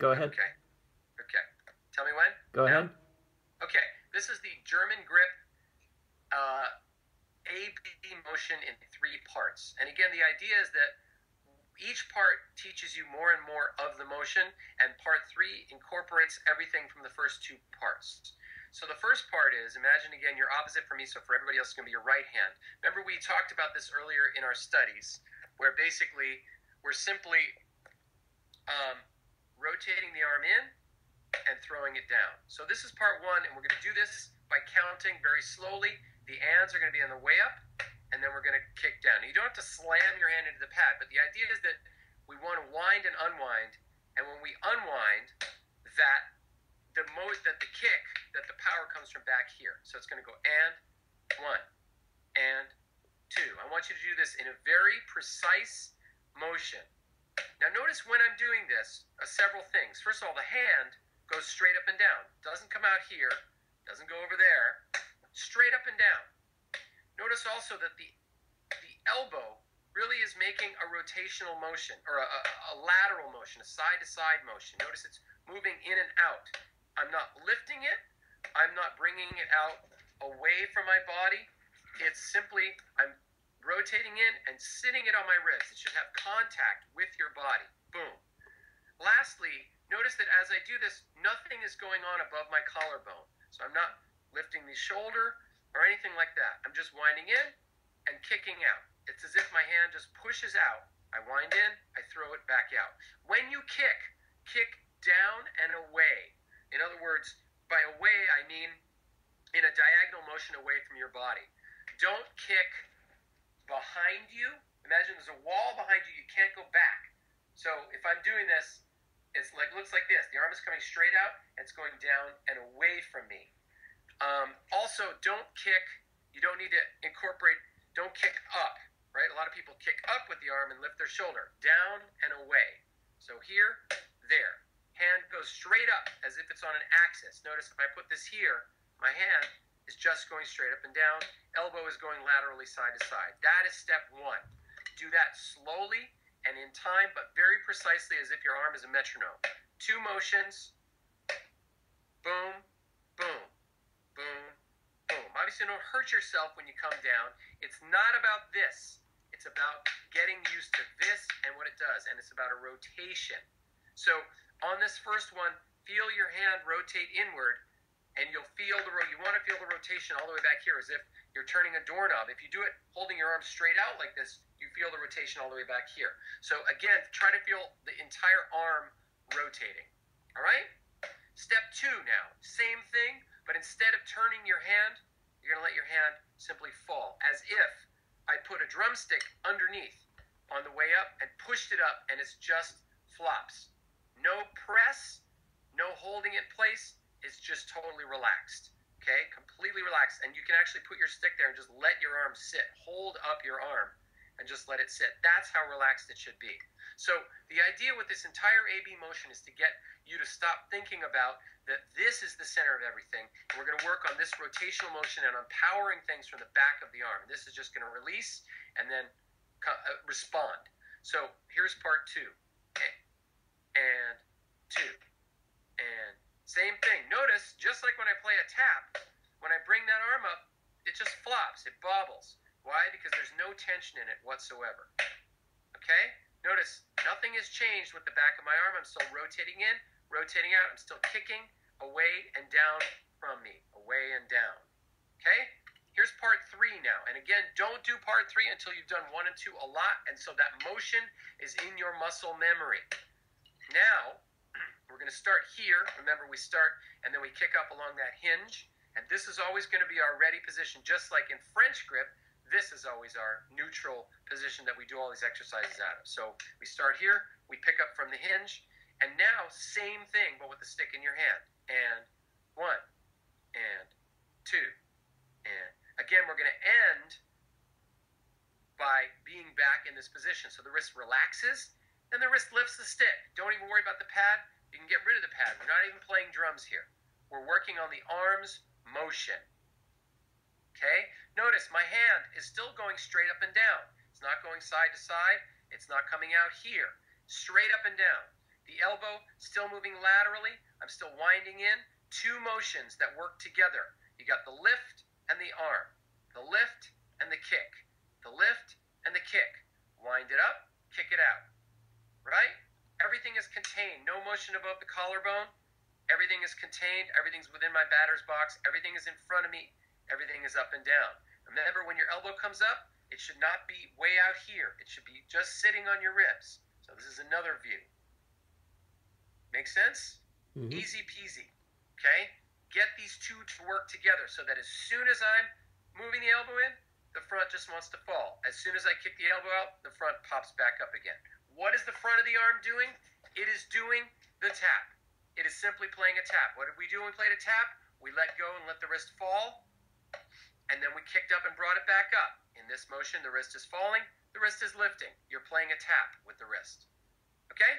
Go ahead. Okay. Okay. Tell me when? Go Now? ahead. Okay. This is the German grip AB motion in 3 parts. And again, the idea is that each part teaches you more and more of the motion, and part 3 incorporates everything from the first 2 parts. So the first part is, imagine again, you're opposite from me, so for everybody else, it's going to be your right hand. Remember we talked about this earlier in our studies, where basically we're simply rotating the arm in and throwing it down. So this is part 1, and we're going to do this by counting very slowly. The ands are going to be on the way up, and then we're going to kick down. Now, you don't have to slam your hand into the pad, but the idea is that we want to wind and unwind, and when we unwind, that the kick, that the power comes from back here. So it's going to go and 1, and 2. I want you to do this in a very precise motion. Now notice when I'm doing this, several things. First of all, the hand goes straight up and down. Doesn't come out here, doesn't go over there, straight up and down. Notice also that the elbow really is making a rotational motion, or a lateral motion, a side-to-side motion. Notice it's moving in and out. I'm not lifting it. I'm not bringing it out away from my body. It's simply, I'm rotating in and sitting it on my wrist. It should have contact with your body. Boom. Lastly, notice that as I do this, nothing is going on above my collarbone. So I'm not lifting the shoulder or anything like that. I'm just winding in and kicking out. It's as if my hand just pushes out. I wind in, I throw it back out. When you kick down and away. In other words, by away, I mean in a diagonal motion away from your body. Don't kick behind you. Imagine there's a wall behind you. You can't go back. So if I'm doing this, looks like this. The arm is coming straight out, and it's going down and away from me. Also, don't kick. You don't need to incorporate. Don't kick up, right? A lot of people kick up with the arm and lift their shoulder. Down and away. So here, there. Hand goes straight up as if it's on an axis. Notice if I put this here, my hand is just going straight up and down. Elbow is going laterally side to side. That is step 1. Do that slowly and in time, but very precisely as if your arm is a metronome. 2 motions. Boom, boom, boom, boom. Obviously, don't hurt yourself when you come down. It's not about this. It's about getting used to this and what it does, and it's about a rotation. So on this first one, feel your hand rotate inward, and you'll feel you want to feel the rotation all the way back here as if you're turning a doorknob. If you do it holding your arm straight out like this, you feel the rotation all the way back here. So again, try to feel the entire arm rotating. All right? Step 2 now. Same thing, but instead of turning your hand, you're going to let your hand simply fall as if I put a drumstick underneath on the way up and pushed it up, and it's just flops. No press, no holding it in place. It's just totally relaxed. Okay? Completely relaxed. And you can actually put your stick there and just let your arm sit. Hold up your arm and just let it sit. That's how relaxed it should be. So the idea with this entire AB motion is to get you to stop thinking about that this is the center of everything. And we're going to work on this rotational motion and on powering things from the back of the arm. This is just going to release and then respond. So here's part 2. And 2. And same thing. Notice, just like when I play a tap, when I bring that arm up, it just flops. It bobbles. Why? Because there's no tension in it whatsoever. Okay? Notice, nothing has changed with the back of my arm. I'm still rotating in, rotating out. I'm still kicking away and down from me. Away and down. Okay? Here's part 3 now. And again, don't do part 3 until you've done 1 and 2 a lot, and so that motion is in your muscle memory. Now, we're going to start here. Remember, we start and then we kick up along that hinge. And this is always going to be our ready position. Just like in French grip, this is always our neutral position that we do all these exercises out of. So we start here, we pick up from the hinge, and now same thing, but with the stick in your hand. And 1, and 2, and again, we're going to end by being back in this position. So the wrist relaxes, and the wrist lifts the stick. Don't even worry about the pad. You can get rid of the pad. We're not even playing drums here. We're working on the arm's motion. Okay? Notice my hand is still going straight up and down. It's not going side to side. It's not coming out here. Straight up and down. The elbow still moving laterally. I'm still winding in. Two motions that work together. You got the lift and the arm. The lift and the kick. The lift and the kick. Wind it up, kick it out. Right? Everything is contained. No motion above the collarbone. Everything is contained. Everything's within my batter's box. Everything is in front of me. Everything is up and down. Remember, when your elbow comes up, it should not be way out here. It should be just sitting on your ribs. So this is another view. Make sense? Mm-hmm. Easy peasy. Okay? Get these two to work together so that as soon as I'm moving the elbow in, the front just wants to fall. As soon as I kick the elbow out, the front pops back up again. What is the front of the arm doing? It is doing the tap. It is simply playing a tap. What did we do when we played a tap? We let go and let the wrist fall, and then we kicked up and brought it back up. In this motion, the wrist is falling, the wrist is lifting. You're playing a tap with the wrist. Okay?